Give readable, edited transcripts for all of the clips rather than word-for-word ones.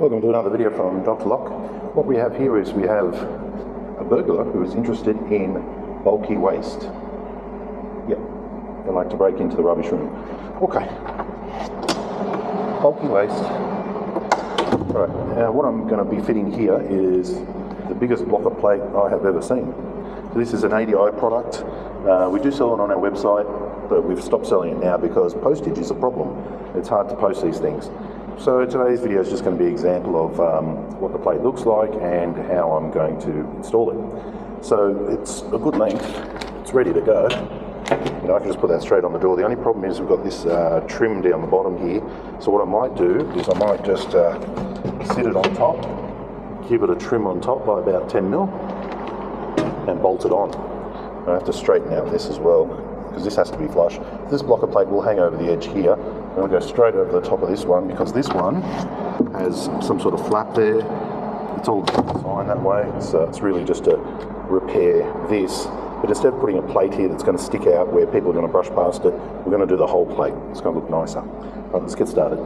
Welcome to another video from Dr. Lock. What we have here is we have a burglar who is interested in bulky waste. Yep, they like to break into the rubbish room. Okay, bulky waste. Right, now what I'm going to be fitting here is the biggest blocker plate I have ever seen. So this is an ADI product. We do sell it on our website, but we've stopped selling it now because postage is a problem. It's hard to post these things. So today's video is just going to be an example of what the plate looks like and how I'm going to install it. So it's a good length, it's ready to go. You know, I can just put that straight on the door. The only problem is we've got this trim down the bottom here. So what I might do is I might just sit it on top, give it a trim on top by about 10mm and bolt it on. I have to straighten out this as well because this has to be flush. This blocker plate will hang over the edge here. I'm going to go straight over the top of this one because this one has some sort of flap there. It's all designed that way, so it's really just to repair this. But instead of putting a plate here that's going to stick out where people are going to brush past it, we're going to do the whole plate. It's going to look nicer. Right, let's get started.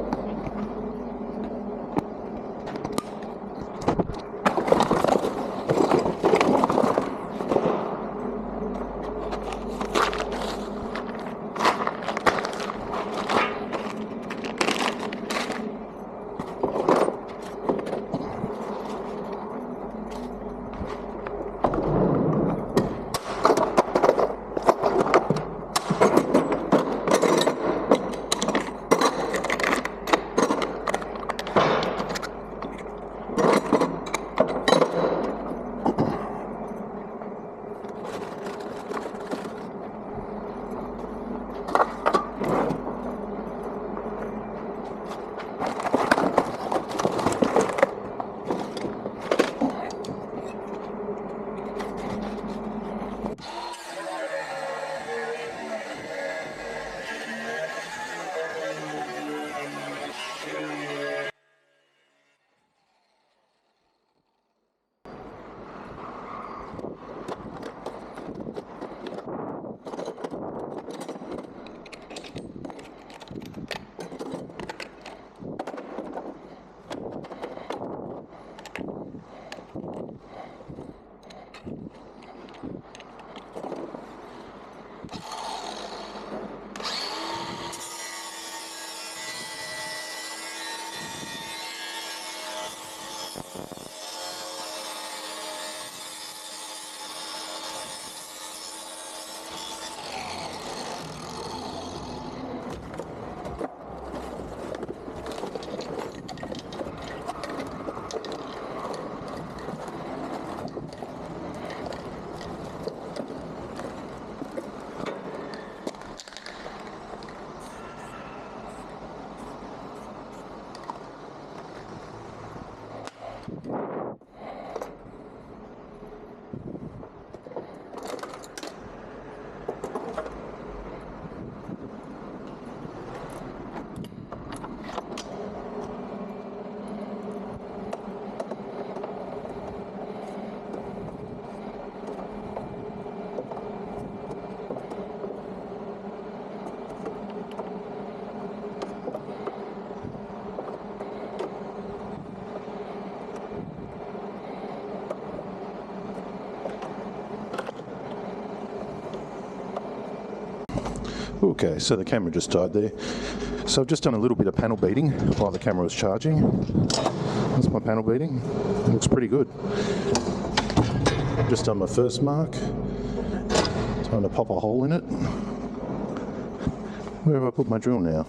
Okay, so the camera just died there. So I've just done a little bit of panel beating while the camera was charging. That's my panel beating. It looks pretty good. Just done my first mark. Time to pop a hole in it. Where have I put my drill now?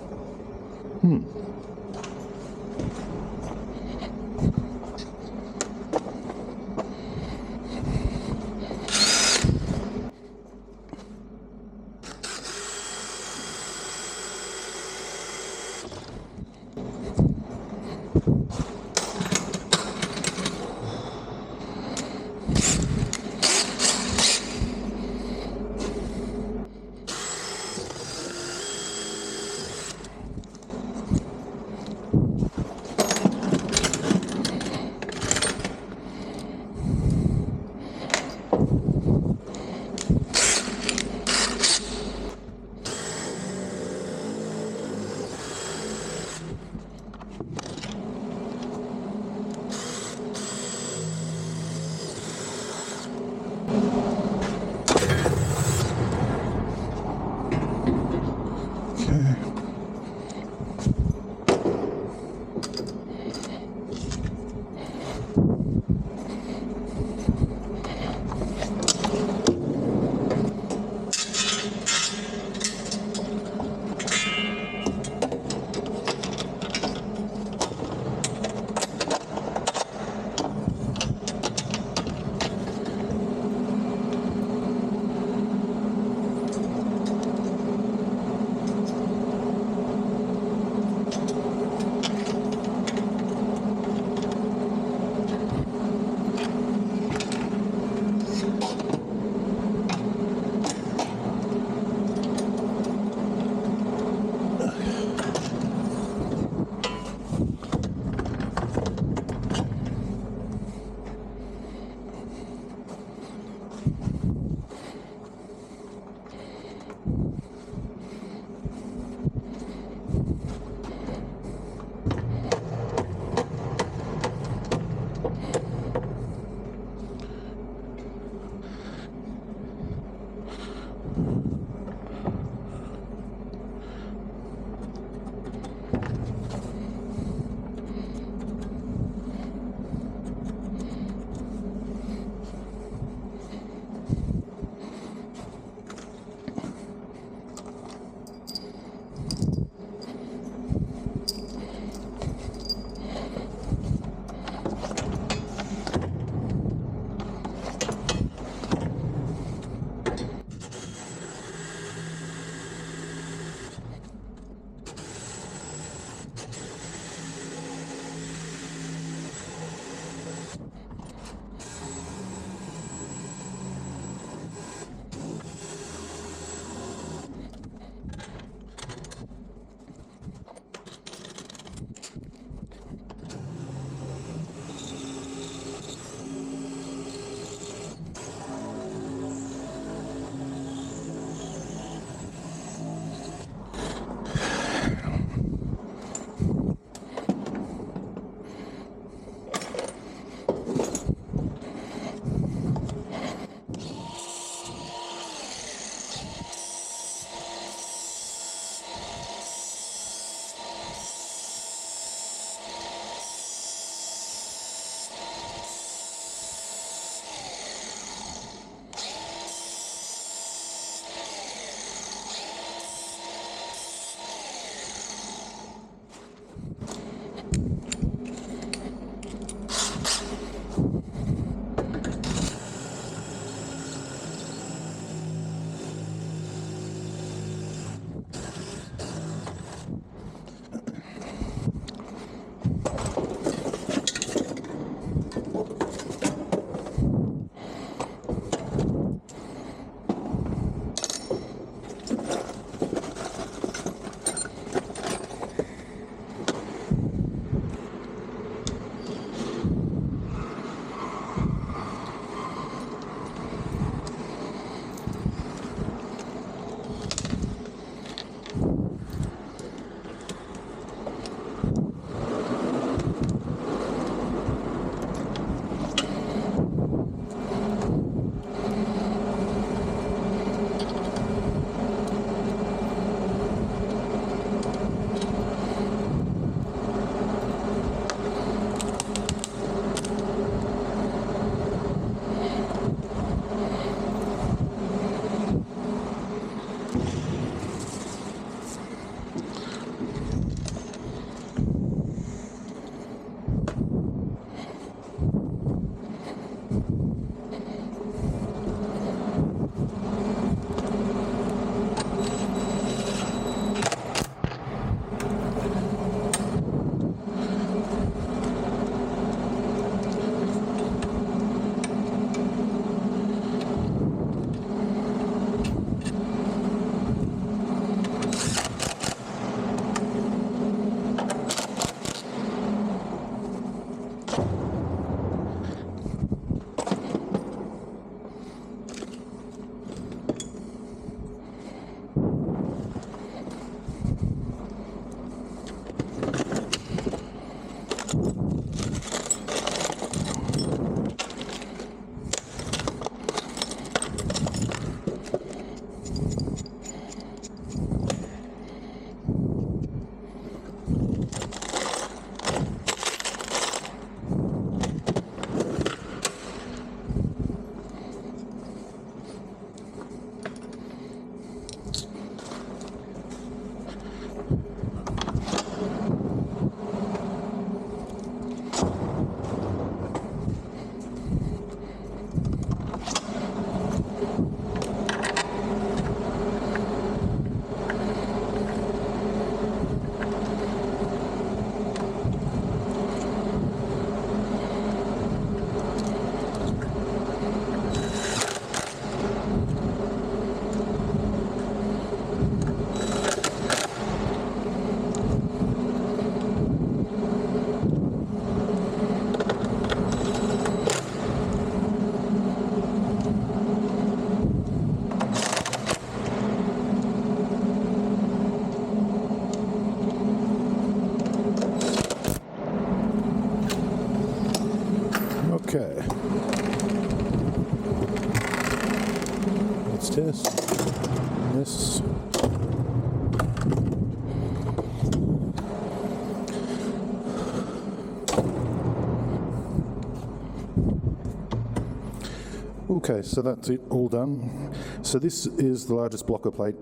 Okay, so that's it, all done. So this is the largest blocker plate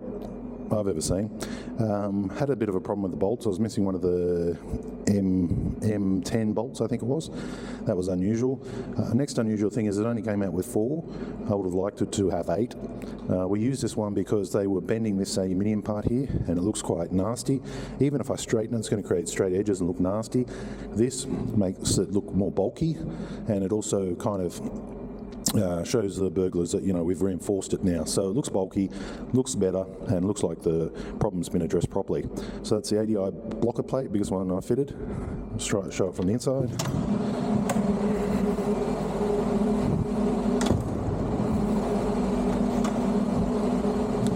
I've ever seen. Had a bit of a problem with the bolts. I was missing one of the M10 bolts, I think it was. That was unusual. Next unusual thing is it only came out with 4. I would have liked it to have 8. We used this one because they were bending this aluminium part here, and it looks quite nasty. Even if I straighten it, it's going to create straight edges and look nasty. This makes it look more bulky, and it also kind of shows the burglars that, you know, we've reinforced it now. So it looks bulky, looks better, and looks like the problem's been addressed properly. So that's the ADI blocker plate, biggest one I fitted. Let's try to show it from the inside.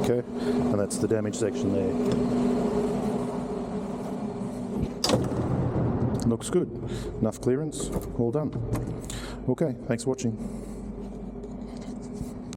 Okay, and that's the damage section there. Looks good. Enough clearance, all done. Okay, thanks for watching.